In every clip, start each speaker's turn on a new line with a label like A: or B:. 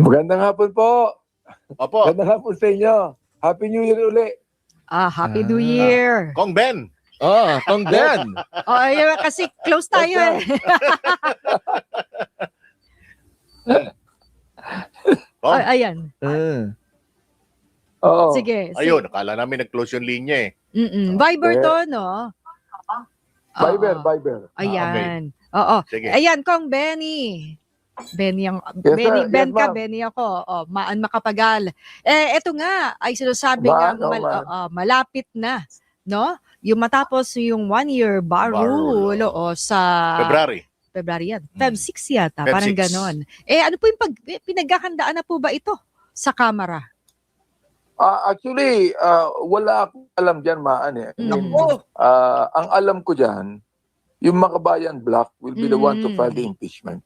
A: Magandang hapon po.
B: Opo.
A: Magandang hapon sa inyo. Happy New Year uli.
C: Happy New Year.
B: Kong Ben.
D: Kong Ben.
C: Ayun, kasi close tayo eh.
B: Kong.
C: Ayan.
A: Oo.
C: Sige.
B: Ayun, akala namin nag-close yung linya eh.
C: Viber to, no?
A: Viber,
C: Oo.
A: Viber.
C: Ayan. Oo.
B: Sige.
C: Ayan, Kong Benny. Benny ang
A: Yes,
C: Benny,
A: sir.
C: Ben
A: Yes,
C: ka,
A: ma'am.
C: Benny ako. Maan makapagal. Eto nga ay sinasabi nga malapit na, no? Yung matapos yung 1-year bar
B: Bar
C: rule
B: rule,
C: sa
B: February.
C: yan. Feb 6 yata,
B: Feb.
C: parang
B: 6.
C: ganon. Ano po yung pinaghahandaan na po ba ito sa Kamara?
A: Actually, wala akong alam dyan, Maan eh. Ang alam ko dyan, yung Makabayan Block will be the one to file the impeachment.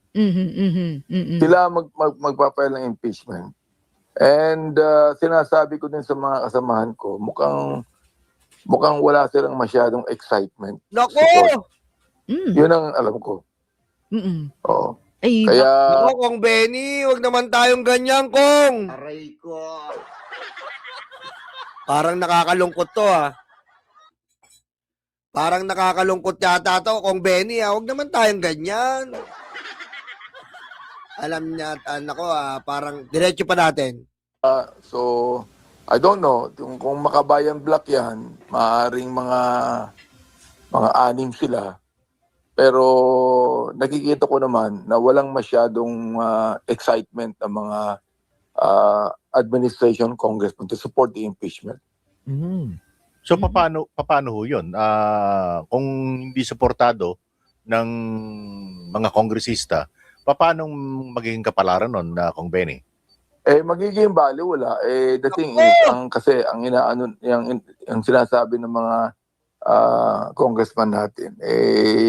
A: Sila magpapile ng impeachment. And sinasabi ko din sa mga kasamahan ko, mukhang wala silang masyadong excitement.
D: Nako!
A: Support.
C: Mm.
A: Yun ang alam ko. Oo.
C: Ay,
A: Kaya,
D: Nako, Kong Benny, wag naman tayong ganyan, Kong. Aray ko. Parang nakakalungkot to, Parang nakakalungkot yata to, Kong Benny, Wag naman tayong ganyan. Alam niya, nako, parang diretso pa natin.
A: so, I don't know, kung Makabayan Block yan, maaaring mga anim sila. Pero nakikita ko naman na walang masyadong excitement ng mga administration congressmen to support the impeachment.
B: So paano ho 'yun? Kung hindi suportado ng mga kongresista, paano magiging kapalaran nun na Kong Benny?
A: Magiging baliwala. The thing is, ang sinasabi ng mga congressman natin,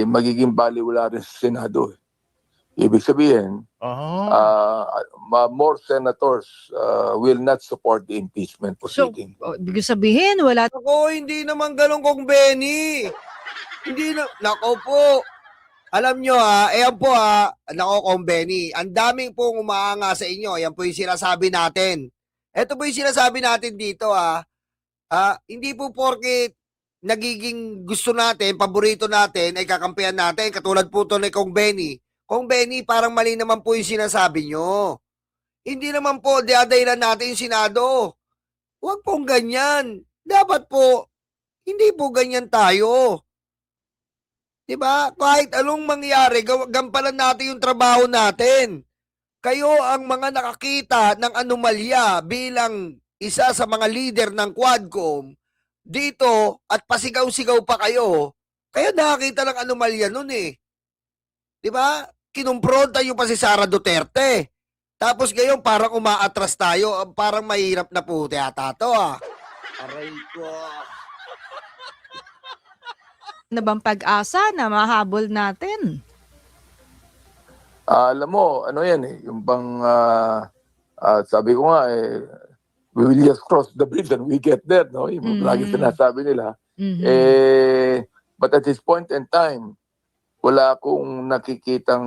A: magiging baliwala rin sa Senado. Ibig sabihin, more senators will not support the impeachment proceeding.
C: ibig sabihin, wala.
D: Nako, hindi naman ganun, Kong Benny. Hindi na, nako po. Alam nyo ayan po nako, Kong Benny, ang daming pong umaanga sa inyo. Ayan po yung sinasabi natin. Ito po yung sinasabi natin dito hindi po porket nagiging gusto natin, paborito natin, ay kakampihan natin. Katulad po to ni Kong Benny. Kong Benny, parang mali naman po yung sinasabi nyo. Hindi naman po diadahilan natin yung Senado. Huwag pong ganyan. Dapat po, hindi po ganyan tayo. Diba? Kahit anong mangyari, gampalan natin yung trabaho natin. Kayo ang mga nakakita ng anomalya bilang isa sa mga leader ng Quadcom dito at pasigaw-sigaw pa kayo. Kaya nakakita ng anomalya nun eh. Diba? Kinumpronta yung pa si Sara Duterte. Tapos ngayon parang umaatras tayo. Parang mahirap na po yata to Aray ko.
C: Na bang pag-asa na mahabol natin?
A: Alam mo, ano yan yung bang, sabi ko nga we will just cross the bridge and we get there, no? Yung lagi sinasabi nila. But at this point in time, wala akong nakikitang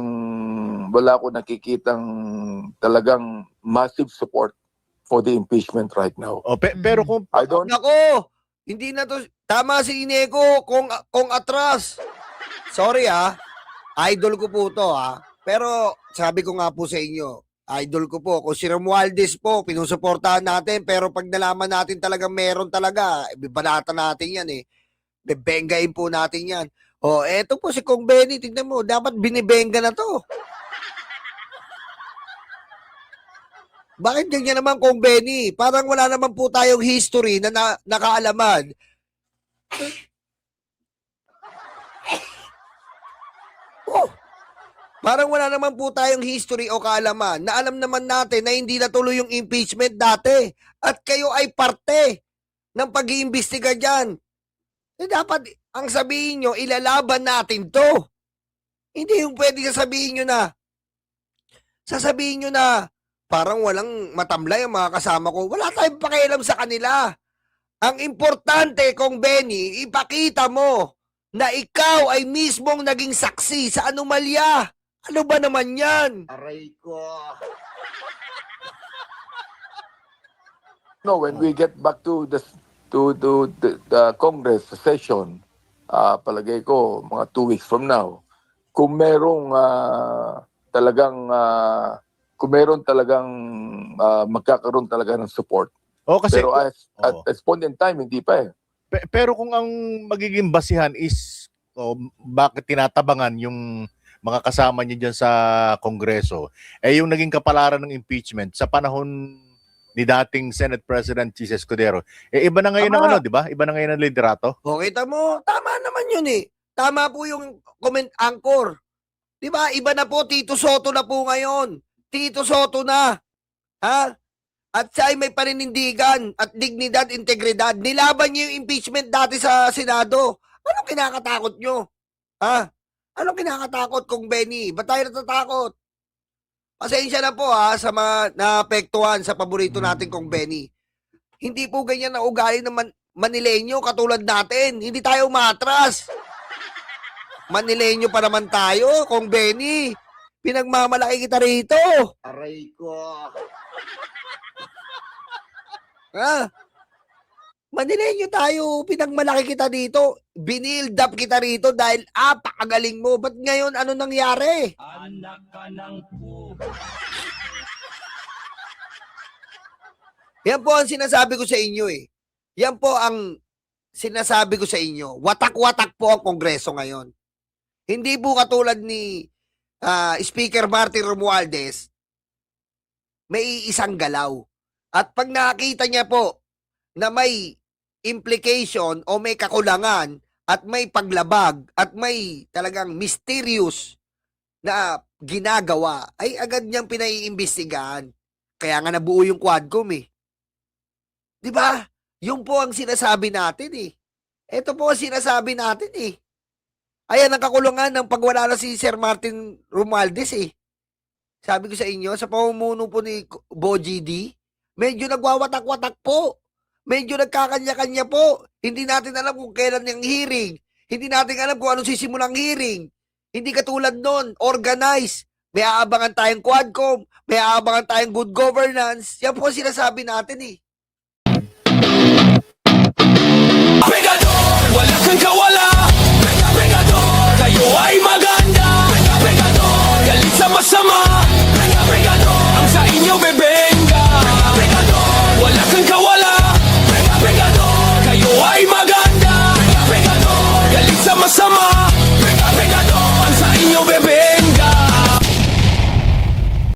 A: talagang massive support for the impeachment right now.
B: Pero kung
A: I don't.
D: Nako, hindi na to. Tama si Inego, kung atras. Sorry idol ko po to Pero sabi ko nga po sa inyo, idol ko po. Kung si Romualdez po, pinusuportahan natin. Pero pag nalaman natin talaga meron talaga, bibanatan natin yan Bebengain po natin yan. Eto po si Kong Benny, tignan mo, dapat binibenga na to. Bakit ganyan naman, Kong Benny? Parang wala naman po tayong history na nakaalaman. Parang wala naman po tayong history o kaalaman na alam naman natin na hindi natuloy yung impeachment dati. At kayo ay parte ng pag-iimbestiga dyan. Dapat, ang sabihin nyo, ilalaban natin to. Hindi yung pwede sasabihin nyo na, parang walang matamlay ang mga kasama ko. Wala tayong pakialam sa kanila. Ang importante, Kong Benny, ipakita mo na ikaw ay mismong naging saksi sa anomalya. Ano ba naman yan? Aray ko.
A: No, when we get back to the Congress session, palagay ko mga 2 weeks from now, kung merong talagang magkakaroon talaga ng support.
B: Kasi
A: Pero at this point in time, hindi pa eh.
B: pero kung ang magiging basihan is bakit tinatabangan yung mga kasama niyo diyan sa Kongreso, yung naging kapalaran ng impeachment sa panahon ni dating Senate President Chis Escudero. Iba na ngayon ang di ba? Iba na ngayon ang liderato.
D: O, kita mo, tama naman yun eh. Tama po yung comment anchor. Di ba? Iba na po, Tito Soto na po ngayon. Tito Soto na. Ha? At siya ay may paninindigan at dignidad, integridad. Nilaban niyo yung impeachment dati sa Senado. Anong kinakatakot nyo? Ha? Anong kinakatakot, Kong Benny? Ba't tayo natatakot? Pasensya na po sa mga naapektuhan sa paborito natin, Kong Benny. Hindi po ganyan na ugali ng Manileño katulad natin. Hindi tayo umatras. Manileño pa naman tayo, Kong Benny. Pinagmamalaki kita rito. Aray ko. Ha? Manileño tayo, pinagmalaki kita dito. Binild up kita rito dahil pakagaling mo. Ba't ngayon ano nangyari? Anak ka ng po. Yan po ang sinasabi ko sa inyo eh. Yan po ang sinasabi ko sa inyo. Watak-watak po ang Kongreso ngayon. Hindi po katulad ni Speaker Martin Romualdez, may isang galaw. At pag nakita niya po na may implication o may kakulangan at may paglabag at may talagang mysterious na ginagawa, ay agad niyang pinaiimbestigahan. Kaya nga nabuo yung Quadcom eh. Di ba? Yun po ang sinasabi natin eh. Ito po ang sinasabi natin eh. Ayan ang kakulungan ng pagwala na si Sir Martin Romualdez eh. Sabi ko sa inyo, sa pamumuno po ni Boji D, medyo nagwawatak-watak po. Medyo nagkakanya-kanya po. Hindi natin alam kung kailan yung hearing. Hindi natin alam kung anong sisimulang hearing. Hindi katulad nun, organize. May aabangan tayong Quadcom. May aabangan tayong good governance. Yan po ang sinasabi natin eh.
E: Pegador, wala kang kawalan.